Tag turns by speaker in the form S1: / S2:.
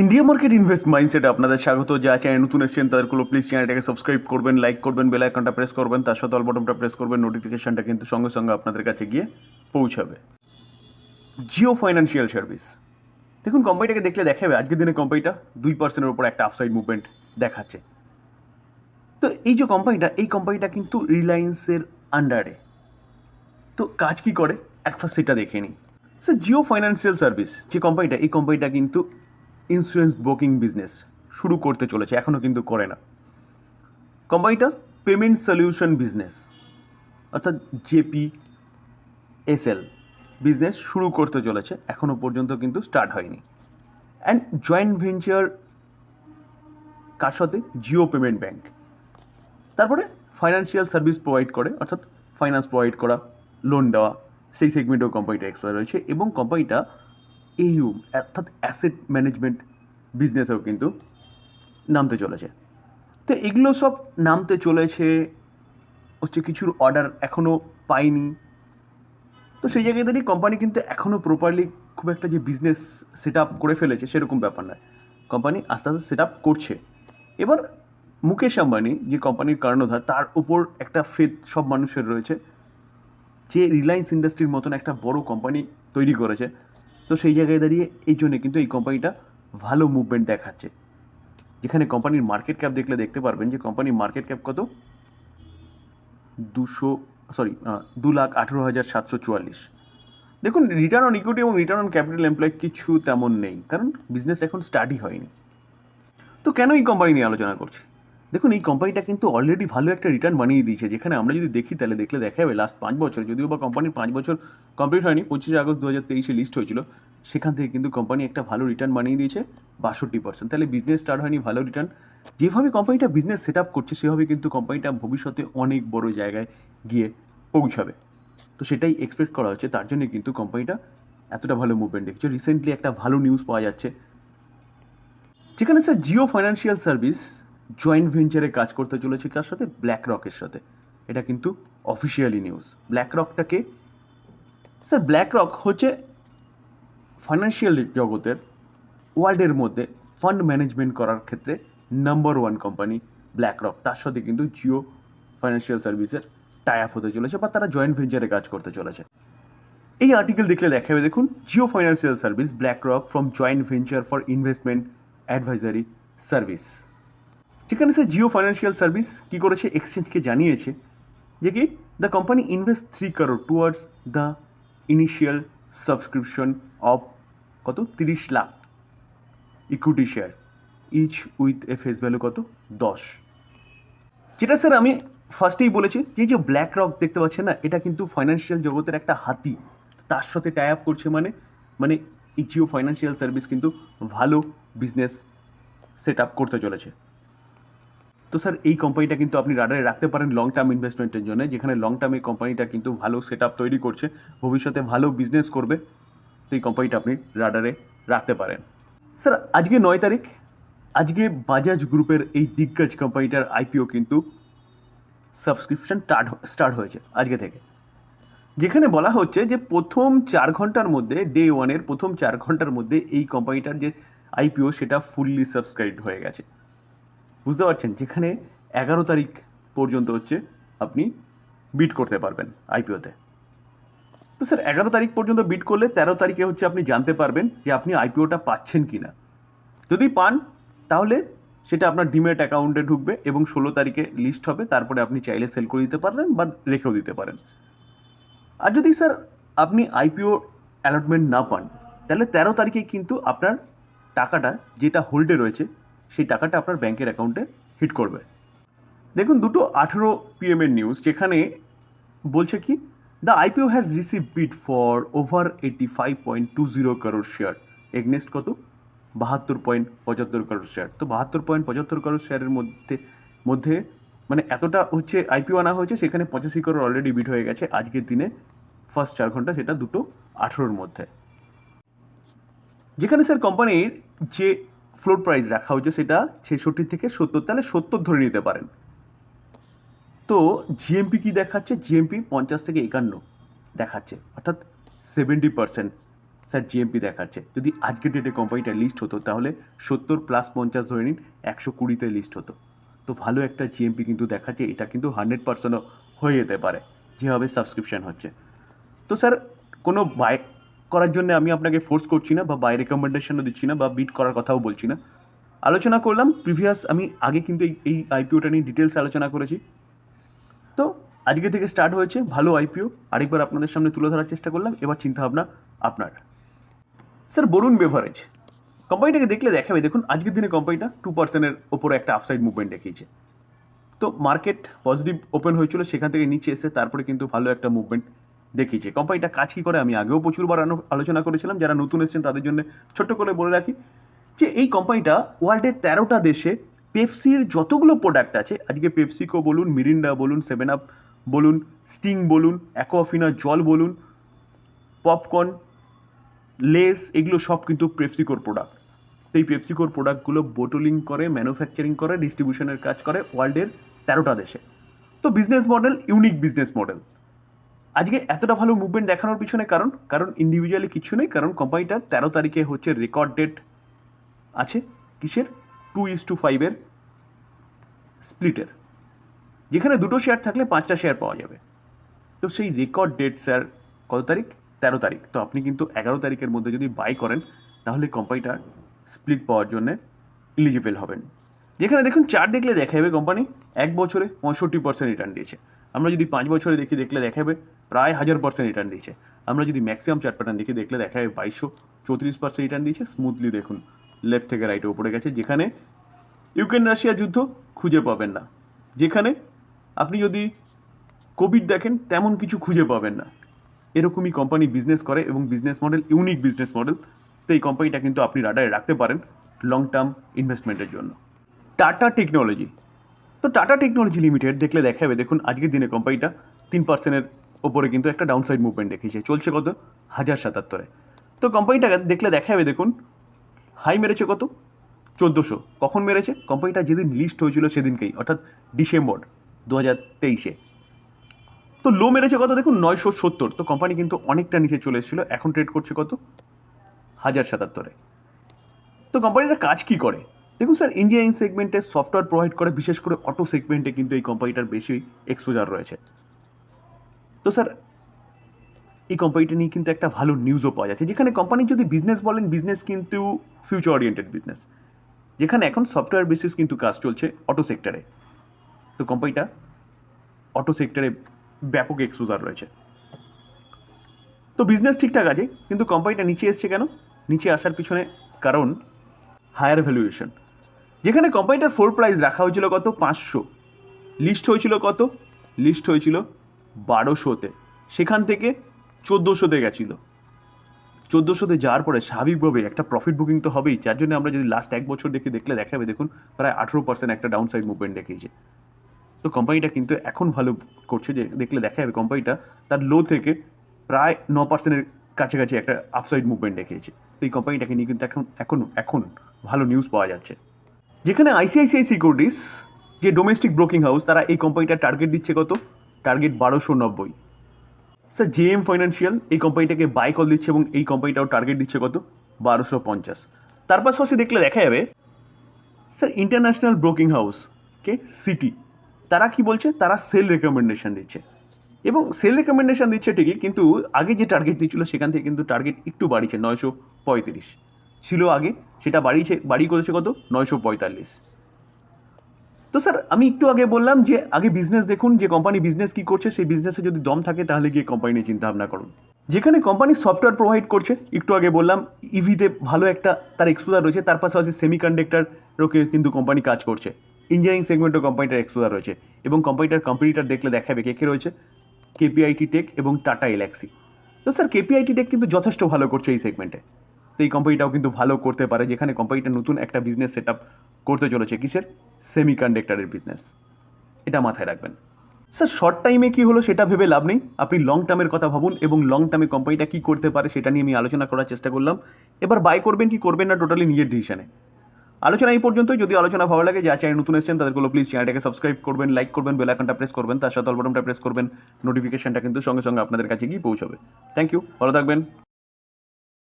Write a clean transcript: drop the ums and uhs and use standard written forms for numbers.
S1: India market invest মাইন্ডসেটে আপনাদের স্বাগত। যা চ্যানেল নতুন এসেছেন তাদেরগুলো প্লিজ চ্যানেলটাকে সাবস্ক্রাইব করবেন, লাইক করবেন, বেল আইকনটা প্রেস করবেন, তার সাথে অল বাটনটা প্রেস করবেন। নোটিফিকেশনটা কিন্তু সঙ্গে সঙ্গে আপনাদের কাছে গিয়ে পৌঁছাবে। জিও ফাইন্যান্সিয়াল সার্ভিস, দেখুন কোম্পানিটাকে দেখলে দেখাবে আজকের দিনে কোম্পানিটা 2%-এর উপর একটা আফসাইড মুভমেন্ট দেখাচ্ছে। তো এই যে কোম্পানিটা, এই কোম্পানিটা কিন্তু রিলায়েন্সের আন্ডারে। তো কাজ কি করে একবার সেটা দেখে নিই। স্যার, জিও ফাইন্যান্সিয়াল সার্ভিস যে কোম্পানিটা, এই কোম্পানিটা কিন্তু ইন্স্যুরেন্স ব্রোকিং বিজনেস শুরু করতে চলেছে, এখনও কিন্তু করে না। কোম্পানিটা পেমেন্ট সলিউশন বিজনেস অর্থাৎ জেপিএসএল বিজনেস শুরু করতে চলেছে, এখনও পর্যন্ত কিন্তু স্টার্ট হয়নি। অ্যান্ড জয়েন্ট ভেঞ্চার কার সাথে? Jio payment bank. তারপরে ফাইন্যান্সিয়াল সার্ভিস প্রোভাইড করে, অর্থাৎ ফাইন্যান্স প্রোভাইড করা, লোন দেওয়া, সেই সেগমেন্টেও কোম্পানিটা এক্সপায়ার রয়েছে। এবং কোম্পানিটা এইউ অর্থাৎ অ্যাসেট ম্যানেজমেন্ট বিজনেসেও কিন্তু নামতে চলেছে। তো এগুলো সব নামতে চলেছে হচ্ছে, কিছুর অর্ডার এখনও পাইনি। তো সেই জায়গায় দাঁড়িয়ে কোম্পানি কিন্তু এখনও প্রপারলি খুব একটা যে বিজনেস সেট আপ করে ফেলেছে সেরকম ব্যাপার নয়। কোম্পানি আস্তে আস্তে সেট আপ করছে। এবার মুকেশ আম্বানি যে কোম্পানির কর্ণধার, তার উপর একটা ফেথ সব মানুষের রয়েছে যে রিলায়েন্স ইন্ডাস্ট্রির মতন একটা বড় কোম্পানি তৈরি করেছে। তো সেই জায়গায় দাঁড়িয়ে এই জন্যে কিন্তু এই কোম্পানিটা ভালো মুভমেন্ট দেখাচ্ছে। যেখানে কোম্পানির মার্কেট ক্যাপ দেখলে দেখতে পারবেন যে কোম্পানির মার্কেট ক্যাপ কত, 2,18,744। দেখুন, রিটার্ন অন ইকুইটি এবং রিটার্ন অন ক্যাপিটাল এমপ্লয় কিছু তেমন নেই, কারণ বিজনেস এখন স্টার্টই হয়নি। তো কেন এই কোম্পানি নিয়ে আলোচনা করছি? দেখুন, এই কোম্পানিটা কিন্তু অলরেডি ভালো একটা রিটার্ন বানিয়ে দিয়েছে। যেখানে আমরা যদি দেখি তাহলে দেখলে দেখা যাবে লাস্ট 5 বছর, যদিও বা কোম্পানির 5 বছর কমপ্লিট হয়নি, 25 আগস্ট 2023 লিস্ট হয়েছিল, সেখান থেকে কিন্তু কোম্পানি একটা ভালো রিটার্ন বানিয়ে দিয়েছে 62%। তাহলে বিজনেস স্টার্ট হয়নি, ভালো রিটার্ন। যেভাবে কোম্পানিটা বিজনেস সেট আপ করছে সেভাবে কিন্তু কোম্পানিটা ভবিষ্যতে অনেক বড় জায়গায় গিয়ে পৌঁছাবে। তো সেটাই এক্সপেক্ট করা হচ্ছে, তার জন্য কিন্তু কোম্পানিটা এতটা ভালো মুভমেন্ট দেখছে। রিসেন্টলি একটা ভালো নিউজ পাওয়া যাচ্ছে, যেখানে sir Jio financial service joint ভেঞ্চারে কাজ করতে চলেছে কার সাথে? ব্ল্যাক রকের সাথে। এটা কিন্তু অফিসিয়ালি নিউজ। ব্ল্যাক রকটাকে, স্যার ব্ল্যাক রক হচ্ছে ফাইন্যান্সিয়াল জগতের ওয়ার্ল্ডের মধ্যে ফান্ড ম্যানেজমেন্ট করার ক্ষেত্রে নাম্বার 1 কোম্পানি ব্ল্যাক রক। তার সাথে কিন্তু জিও ফাইন্যান্সিয়াল সার্ভিসের টাই আপ হতে চলেছে, বা তারা জয়েন্ট ভেঞ্চারে কাজ করতে চলেছে। এই আর্টিকেল দেখলে দেখা যাবে, দেখুন, Jio financial service BlackRock from joint venture for investment advisory service. যেখানে স্যার জিও ফাইন্যান্সিয়াল সার্ভিস কী করেছে, এক্সচেঞ্জকে জানিয়েছে যে কি the company invest 3 crore towards the initial subscription of কত 30 lakh equity share each with a face value কত 10। যেটা স্যার আমি ফার্স্টেই বলেছি যে যে ব্ল্যাক রক দেখতে পাচ্ছেন না, এটা কিন্তু ফাইন্যান্সিয়াল জগতের একটা হাতি। তার সাথে টাই আপ করছে মানে মানে এই জিও ফাইন্যান্সিয়াল সার্ভিস কিন্তু ভালো বিজনেস সেট আপ করতে চলেছে। তো স্যার এই কোম্পানিটা কিন্তু আপনি রাডারে রাখতে পারেন লং টার্ম ইনভেস্টমেন্টের জন্য, যেখানে লং টার্মে কোম্পানিটা কিন্তু ভালো সেট আপ তৈরি করছে, ভবিষ্যতে ভালো বিজনেস করবে। তো এই কোম্পানিটা আপনি রাডারে রাখতে পারেন। স্যার আজকে 9 তারিখ, আজকে বাজাজ গ্রুপের এই দিগ্গজ কোম্পানিটার আইপিও কিন্তু সাবস্ক্রিপশন স্টার্ট হয়েছে আজকে থেকে। যেখানে বলা হচ্ছে যে প্রথম 4 ঘন্টার মধ্যে, ডে 1-এর প্রথম 4 ঘন্টার মধ্যে এই কোম্পানিটার যে আইপিও সেটা ফুললি সাবস্ক্রাইবড হয়ে গেছে। বুঝতে পারছেন? যেখানে 11 তারিখ পর্যন্ত হচ্ছে আপনি বিড করতে পারবেন আইপিওতে। তো স্যার 11 তারিখ পর্যন্ত বিড করলে 13 তারিখে হচ্ছে আপনি জানতে পারবেন যে আপনি আইপিওটা পাচ্ছেন কি না। যদি পান তাহলে সেটা আপনার ডিমেট অ্যাকাউন্টে ঢুকবে এবং 16 তারিখে লিস্ট হবে। তারপরে আপনি চাইলে সেল করে দিতে পারেন বা রেখেও দিতে পারেন। আর যদি স্যার আপনি আইপিও অ্যালটমেন্ট না পান, তাহলে 13 তারিখে কিন্তু আপনার টাকাটা যেটা হোল্ডে রয়েছে সেই টাকাটা আপনার ব্যাংকের অ্যাকাউন্টে হিট করবে। দেখুন, 2:18 PM এর নিউজ, যেখানে বলছে কি the IPO has receive bid for over 85.20 crore share against কত 72.75 crore শেয়ার। তো 72.75 crore শেয়ারের মধ্যে মানে এতটা হচ্ছে আইপিও আনা হয়েছে, সেখানে 85 crore অলরেডি বিড হয়ে গেছে আজকের দিনে ফার্স্ট 4 ঘন্টা, সেটা 2:18-র মধ্যে। যেখানে স্যার কোম্পানির যে ফ্লোট প্রাইস রাখা হয়েছে সেটা 66 থেকে 70, তাহলে 70 ধরে নিতে পারেন। তো জিএমপি কি দেখাচ্ছে? জিএমপি 50 থেকে 51 দেখাচ্ছে, অর্থাৎ 70% স্যার জিএমপি দেখাচ্ছে, যদি আজকের ডেটে কোম্পানিটা লিস্ট হতো তাহলে 70+50 ধরে নিন, 120-তে লিস্ট হতো। তো ভালো একটা জিএমপি কিন্তু দেখাচ্ছে, এটা কিন্তু 100%ও হয়ে যেতে পারে যেভাবে সাবস্ক্রিপশন হচ্ছে। তো স্যার কোনো বাই করার জন্য আমি আপনাকে ফোর্স করছি না, বা বাই রেকমেন্ডেশনও দিচ্ছি না, বা বিট করার কথাও বলছি না। আলোচনা করলাম প্রিভিয়াস, আমি আগে কিন্তু এই আইপিওটা নিয়ে ডিটেলস আলোচনা করেছি। তো আজকে থেকে স্টার্ট হয়েছে ভালো আইপিও, আরেকবার আপনাদের সামনে তুলে ধরার চেষ্টা করলাম। এবার চিন্তাভাবনা আপনার। স্যার বরুণ বেভারেজ কোম্পানিটাকে দেখলে দেখাবে, দেখুন আজকের দিনে কোম্পানিটা 2%-এর ওপরে একটা আফসাইড মুভমেন্ট দেখিয়েছে। তো মার্কেট পজিটিভ ওপেন হয়েছিল, সেখান থেকে নিচে এসে তারপরে কিন্তু ভালো একটা মুভমেন্ট দেখিয়েছে। কোম্পানিটা কাজ কী করে আমি আগেও প্রচুরবার আলোচনা করেছিলাম, যারা নতুন এসেছেন তাদের জন্য ছোট্ট করে বলে রাখি যে এই কোম্পানিটা ওয়ার্ল্ডের 13টা দেশে পেপসির যতগুলো প্রোডাক্ট আছে, আজকে পেপসিকো বলুন, মিরিন্ডা বলুন, 7 আপ বলুন, স্টিং বলুন, অ্যাকোয়াফিনা জল বলুন, পপকর্ন, লেস, এগুলো সব কিন্তু পেপসিকোর প্রোডাক্ট। তো এই পেপসিকোর প্রোডাক্টগুলো বোটলিং করে, ম্যানুফ্যাকচারিং করে, ডিস্ট্রিবিউশনের কাজ করে ওয়ার্ল্ডের 13টা দেশে। তো business model unique business model. আজকে এতটা ভালো মুভমেন্ট দেখানোর পিছনে কারণ ইন্ডিভিজুয়ালি কিছু নেই, কারণ কোম্পানিটার 13 তারিখে হচ্ছে রেকর্ড ডেট আছে কিসের, 2:5-এর স্প্লিটের, যেখানে 2টো শেয়ার থাকলে 5টা শেয়ার পাওয়া যাবে। তো সেই রেকর্ড ডেট স্যার কত তারিখ, 13 তারিখ। তো আপনি কিন্তু 11 তারিখের মধ্যে যদি বাই করেন তাহলে কোম্পানিটার স্প্লিট পাওয়ার জন্য এলিজিবল হবেন। যেখানে দেখুন চার্ট দেখলে দেখা যাবে কোম্পানি 1 বছরে 65% রিটার্ন দিয়েছে। আমরা যদি 5 বছরে দেখলে দেখা যাবে প্রায় 1000% রিটার্ন দিয়েছে। আমরা যদি ম্যাক্সিমাম চার্ট প্যাটার্ন দেখলে দেখা যাবে 2234% রিটার্ন দিয়েছে। স্মুথলি দেখুন লেফট থেকে রাইটে উপরে গেছে, যেখানে ইউক্রেন রাশিয়া যুদ্ধ খুঁজে পাবেন না, যেখানে আপনি যদি কোভিড দেখেন তেমন কিছু খুঁজে পাবেন না। এরকমই কোম্পানি বিজনেস করে এবং business model unique business model. তো এই কোম্পানিটা কিন্তু আপনি রাডারে রাখতে পারেন লং টার্ম ইনভেস্টমেন্টের জন্য। টাটা টেকনোলজি, তো টাটা টেকনোলজি লিমিটেড দেখলে দেখা যাবে, দেখুন আজকের দিনে কোম্পানিটা 3%-এর ওপরে কিন্তু একটা ডাউনসাইড মুভমেন্ট দেখিয়েছে, চলছে কত 1077-এ। তো কোম্পানিটা দেখলে দেখা যাবে, দেখুন হাই মেরেছে কত 1400। কখন মেরেছে, কোম্পানিটা যেদিন লিস্ট হয়েছিল সেদিনকেই, অর্থাৎ ডিসেম্বর 2023-এ। তো লো মেরেছে কত দেখুন 970। তো কোম্পানি কিন্তু অনেকটা নিচে চলে এসেছিলো, এখন ট্রেড করছে কত 1077-এ। তো কোম্পানিটা কাজ কী করে দেখুন স্যার, ইঞ্জিনিয়ারিং সেগমেন্টে সফটওয়্যার প্রোভাইড করে, বিশেষ করে অটো সেগমেন্টে কিন্তু এই কোম্পানিটার বেশি এক্সপোজার রয়েছে। তো স্যার এই কোম্পানিটা নিয়ে কিন্তু একটা ভালো নিউজও পাওয়া যাচ্ছে, যেখানে কোম্পানি যদি বিজনেস বলেন, বিজনেস কিন্তু ফিউচার ওরিয়েন্টেড বিজনেস, যেখানে এখন সফটওয়্যার বেসিস কিন্তু কাজ চলছে অটো সেক্টরে। তো কোম্পানিটা অটো সেক্টরে ব্যাপক এক্সপোজার রয়েছে। তো বিজনেস ঠিকঠাক আছে, কিন্তু কোম্পানিটা নিচে এসছে কেন, নিচে আসার পিছনে কারণ হায়ার ভ্যালুয়েশন। যেখানে কোম্পানিটার ফ্লোর প্রাইস রাখা হয়েছিল কত 500, লিস্ট হয়েছিল কত, লিস্ট হয়েছিল 1200-তে, সেখান থেকে 1400-তে গেছিলো। 1400-তে যাওয়ার পরে স্বাভাবিকভাবে একটা প্রফিট বুকিং তো হবেই, যার জন্য আমরা যদি লাস্ট 1 বছর দেখলে দেখাবে, দেখুন প্রায় 18% একটা ডাউনসাইড মুভমেন্ট দেখিয়েছে। তো কোম্পানিটা কিন্তু এখন ভালো করছে, যে দেখলে দেখা যাবে কোম্পানিটা তার লো থেকে প্রায় 9%-এর কাছাকাছি একটা আপসাইড মুভমেন্ট দেখিয়েছে। তো এই কোম্পানিটাকে নিয়ে কিন্তু এখন ভালো নিউজ পাওয়া যাচ্ছে, যেখানে আইসিআইসিআই সিকিউরিটিস যে ডোমেস্টিক ব্রোকিং হাউস, তারা এই কোম্পানিটার টার্গেট দিচ্ছে কত, টার্গেট 1290। স্যার জেএম ফাইন্যান্সিয়াল এই কোম্পানিটাকে বাই কল দিচ্ছে এবং এই কোম্পানিটাও টার্গেট দিচ্ছে কত 1250। তার পাশাপাশি দেখলে দেখা যাবে স্যার ইন্টারন্যাশনাল ব্রোকিং হাউস কে সিটি, তারা কি বলছে, তারা সেল রেকমেন্ডেশন দিচ্ছে, এবং সেল রেকমেন্ডেশন দিচ্ছে ঠিকই, কিন্তু আগে যে টার্গেট দিচ্ছিল সেখান থেকে কিন্তু টার্গেট একটু বাড়িয়েছে, 935 ছিল আগে, সেটা বাড়িয়ে করেছে কত 945। তো স্যার আমি একটু আগে বললাম যে আগে বিজনেস দেখুন, যে কোম্পানি বিজনেস কী করছে, সেই বিজনেসে যদি দম থাকে তাহলে গিয়ে কোম্পানি নিয়ে চিন্তাভাবনা করুন। যেখানে কোম্পানি সফটওয়্যার প্রোভাইড করছে, একটু আগে বললাম ইভিতে ভালো একটা তার এক্সপোজার রয়েছে, তার পাশাপাশি সেমিকন্ডাক্টরকে কিন্তু কোম্পানি কাজ করছে, ইঞ্জিনিয়ারিং সেগমেন্টও কোম্পানিটার এক্সপোজার রয়েছে, এবং কোম্পানিটার কম্পিটিটর দেখলে দেখাবে কে রয়েছে, কেপিআইটি টেক এবং টাটা এলএক্সি। তো স্যার কেপিআইটি টেক কিন্তু যথেষ্ট ভালো করছে এই সেগমেন্টে, তো এই কোম্পানিটাও কিন্তু ভালো করতে পারে, যেখানে কোম্পানিটা নতুন একটা বিজনেস সেট আপ করতে চলেছে, কিসের, সেমিকন্ডাক্টরের বিজনেস, এটা মাথায় রাখবেন। স্যার শর্ট টাইমে কী হলো সেটা ভেবে লাভ নেই, আপনি লং টার্মের কথা ভাবুন, এবং লং টার্মে কোম্পানিটা কী করতে পারে সেটা নিয়ে আমি আলোচনা করার চেষ্টা করলাম। এবার বাই করবেন কি করবেন না টোটালি নিজের ডিসিশনে। আলোচনা এই পর্যন্তই। যদি আলোচনা ভালো লাগে, যা চ্যানেল নতুন এসেছেন তাদেরগুলো প্লিজ চ্যানেলটাকে সাবস্ক্রাইব করবেন, লাইক করবেন, বেল আইকনটা প্রেস করবেন, তার সাথে অল বাটনটা প্রেস করবেন, নোটিফিকেশনটা কিন্তু সঙ্গে সঙ্গে আপনাদের কাছে গিয়ে পৌঁছবে। থ্যাংক ইউ, ভালো থাকবেন।